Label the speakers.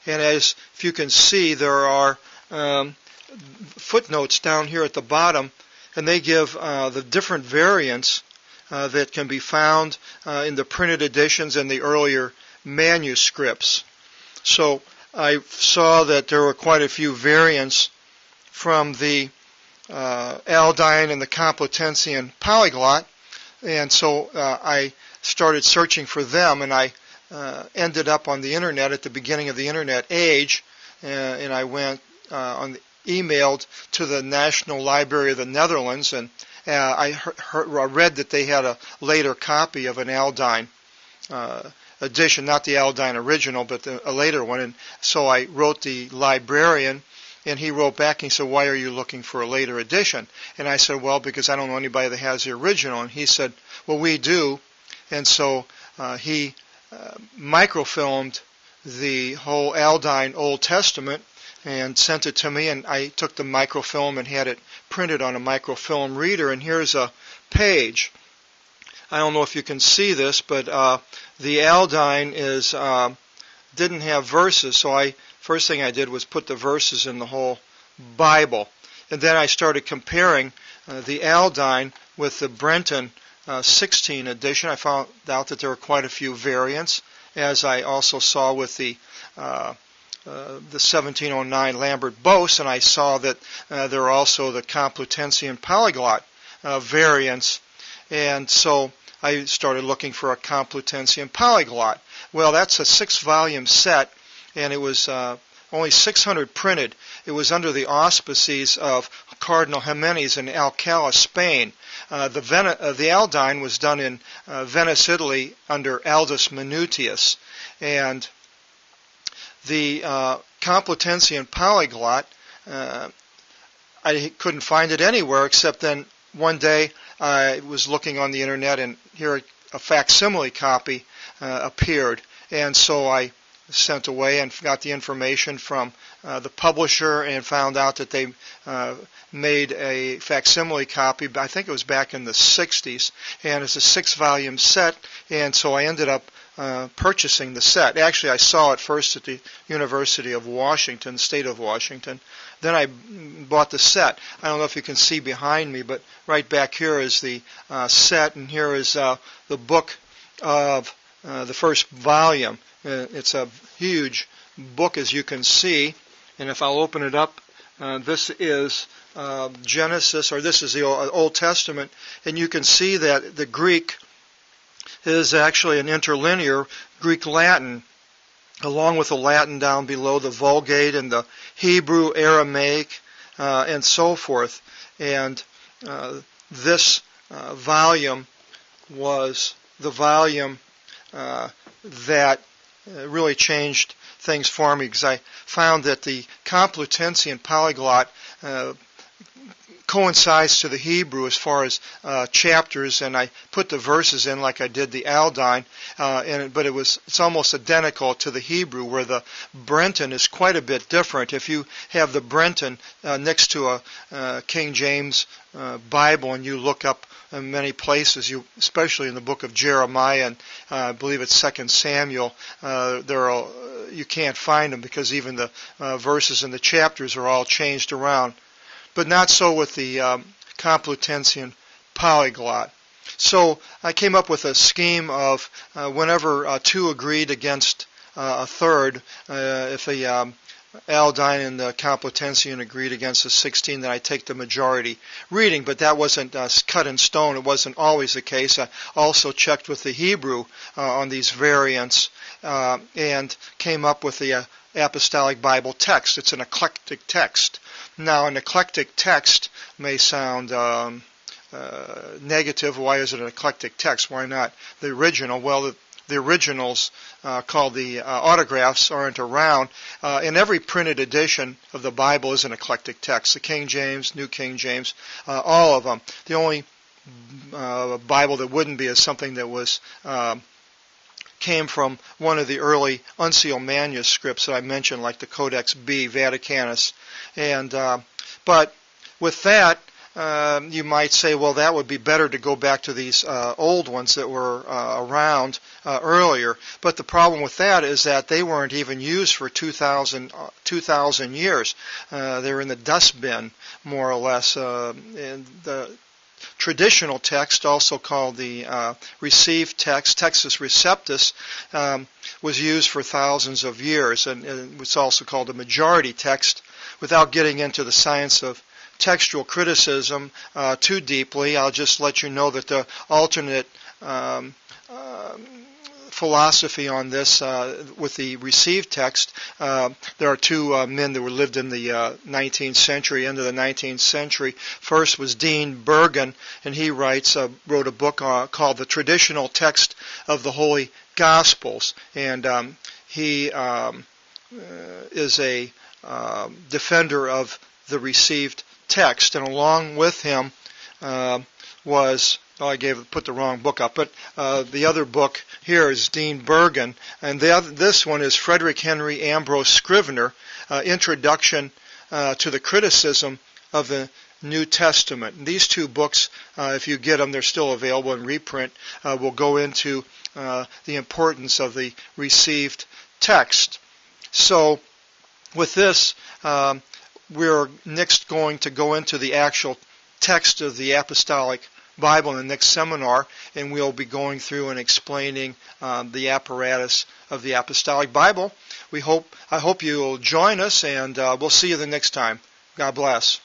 Speaker 1: And as if you can see, there are footnotes down here at the bottom, and they give the different variants that can be found in the printed editions and the earlier manuscripts. So I saw that there were quite a few variants from the Aldine and the Complutensian Polyglot, and so I started searching for them, and I ended up on the internet at the beginning of the internet age, and I went emailed to the National Library of the Netherlands, and I read that they had a later copy of an Aldine edition, not the Aldine original, but a later one. And so I wrote the librarian, and he wrote back and he said, "Why are you looking for a later edition?" And I said, "Well, because I don't know anybody that has the original." And he said, "Well, we do." And so he microfilmed the whole Aldine Old Testament and sent it to me, and I took the microfilm and had it printed on a microfilm reader. And here's a page. I don't know if you can see this, but the Aldine didn't have verses, so first thing I did was put the verses in the whole Bible. And then I started comparing the Aldine with the Brenton 16 edition. I found out that there were quite a few variants, as I also saw with the 1709 Lambert Bose, and I saw that there are also the Complutensian Polyglot variants. And so I started looking for a Complutensian Polyglot. Well, that's a 6-volume set, and it was only 600 printed. It was under the auspices of Cardinal Jimenez in Alcala, Spain. The Aldine was done in Venice, Italy, under Aldus Manutius. And the Complutensian Polyglot, I couldn't find it anywhere, except then one day I was looking on the internet, and here a facsimile copy appeared. And so I sent away and got the information from the publisher and found out that they made a facsimile copy, I think it was back in the 60s, and it's a 6-volume set, and so I ended up purchasing the set. Actually, I saw it first at the University of Washington, state of Washington. Then I bought the set. I don't know if you can see behind me, but right back here is the set, and here is the book of the first volume. It's a huge book, as you can see, and if I'll open it up, this is Genesis, or this is the Old Testament, and you can see that the Greek is actually an interlinear Greek-Latin, along with the Latin down below, the Vulgate and the Hebrew, Aramaic, and so forth. And this volume was the volume that really changed things for me, because I found that the Complutensian Polyglot coincides to the Hebrew as far as chapters, and I put the verses in like I did the Aldine, but it's almost identical to the Hebrew, where the Brenton is quite a bit different. If you have the Brenton next to a King James Bible, and you look up in many places, especially in the book of Jeremiah, and I believe it's 2 Samuel, you can't find them, because even the verses in the chapters are all changed around. But not so with the Complutensian Polyglot. So I came up with a scheme of whenever two agreed against a third, if the Aldine and the Complutensian agreed against the 16, then I take the majority reading. But that wasn't cut in stone. It wasn't always the case. I also checked with the Hebrew on these variants and came up with the Apostolic Bible text. It's an eclectic text. Now, an eclectic text may sound negative. Why is it an eclectic text? Why not the original? Well, the originals, called the autographs, aren't around. In every printed edition of the Bible is an eclectic text. The King James, New King James, all of them. The only Bible that wouldn't be is something that was came from one of the early unsealed manuscripts that I mentioned, like the Codex B, Vaticanus. And but with that, you might say, well, that would be better to go back to these old ones that were around earlier. But the problem with that is that they weren't even used for 2,000 years. They were in the dustbin, more or less. And the traditional text, also called the received text, Textus Receptus, was used for thousands of years, and it's also called a majority text. Without getting into the science of textual criticism too deeply, I'll just let you know that the alternate philosophy on this with the received text, there are two men that lived in the 19th century, end of the 19th century. First was Dean Bergen, and he wrote a book called The Traditional Text of the Holy Gospels, and he is a defender of the received text, and along with him was, put the wrong book up, but the other book here is Dean Bergen, and this one is Frederick Henry Ambrose Scrivener, Introduction to the Criticism of the New Testament. And these two books, if you get them, they're still available in reprint, will go into the importance of the received text. So with this, we're next going to go into the actual text of the Apostolic Bible in the next seminar, and we'll be going through and explaining the apparatus of the Apostolic Bible. I hope you'll join us, and we'll see you the next time. God bless.